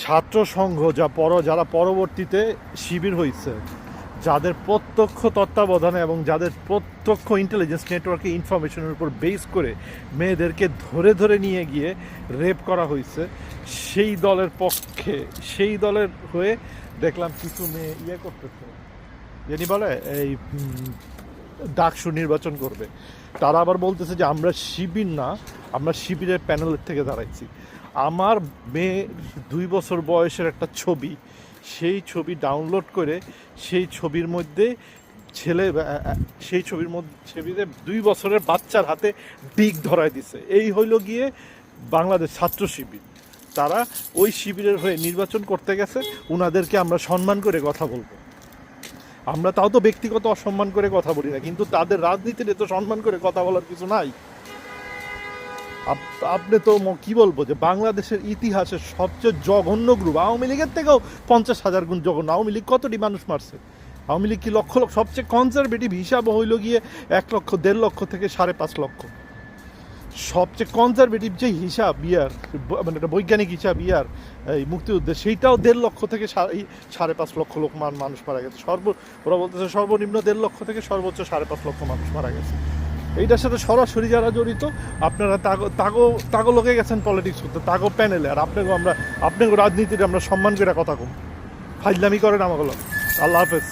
ছাত্র সংঘ যারা পরবর্তীতে শিবির হয়েছে, যাদের প্রত্যক্ষ তত্ত্বাবধানে এবং যাদের প্রত্যক্ষ ইন্টেলিজেন্স নেটওয়ার্কে ইনফরমেশনের উপর বেস করে মেয়েদেরকে ধরে ধরে নিয়ে গিয়ে রেপ করা হয়েছে, সেই দলের পক্ষে, সেই দলের হয়ে দেখলাম কিছু মেয়ে করতেছে, যিনি বলে এই ডাকসু নির্বাচন করবে। তারা আবার বলতেছে যে আমরা শিবির না, আমরা শিবিরের প্যানেলের থেকে দাঁড়াইছি। আমার মেয়ে 2 বছর বয়সের একটা ছবি, সেই ছবি ডাউনলোড করে সেই ছবির মধ্যে ছবিতে 2 বছরের বাচ্চার হাতে ডিগ ধরায় দিছে। এই হইল গিয়ে বাংলাদেশ ছাত্র শিবির। তারা ওই শিবিরের হয়ে নির্বাচন করতে গেছে, উনাদেরকে আমরা সম্মান করে কথা বলবো। আমরা তাও তো ব্যক্তিগত অসম্মান করে কথা বলি না, কিন্তু তাদের রাজনীতিতে তো সম্মান করে কথা বলার কিছু নাই। আপনি তো কি বলবো যে বাংলাদেশের ইতিহাসের সবচেয়ে জঘন্য গ্রুপ আওয়ামী লীগের থেকেও 50,000 গুণ জঘন্য। আওয়ামী লীগ কতটি মানুষ মারছে? আওয়ামী লীগ কি লক্ষ লক্ষ? সবচেয়ে কনজারভেটিভ হিসাব হইল গিয়ে 1 লক্ষ 1.5 লক্ষ থেকে 5.5 লক্ষ। সবচেয়ে কনজারভেটিভ যে হিসাব মানে একটা বৈজ্ঞানিক হিসাব এই মুক্তিযুদ্ধে, সেইটাও 1.5 লক্ষ থেকে 5.5 লক্ষ লোক মানুষ মারা গেছে। ওরা বলতেছে সর্বনিম্ন 1.5 লক্ষ থেকে সর্বোচ্চ 5.5 লক্ষ মানুষ মারা গেছে। এইটার সাথে সরাসরি যারা জড়িত, আপনারা তাগো লোকে গেছেন পলিটিক্স করতে, তাগো প্যানেলে। আর আপনাকে রাজনীতিতে আমরা সম্মান করে কথা কম, ফাইজলামি করেন আমাগুলো। আল্লাহ হাফেজ।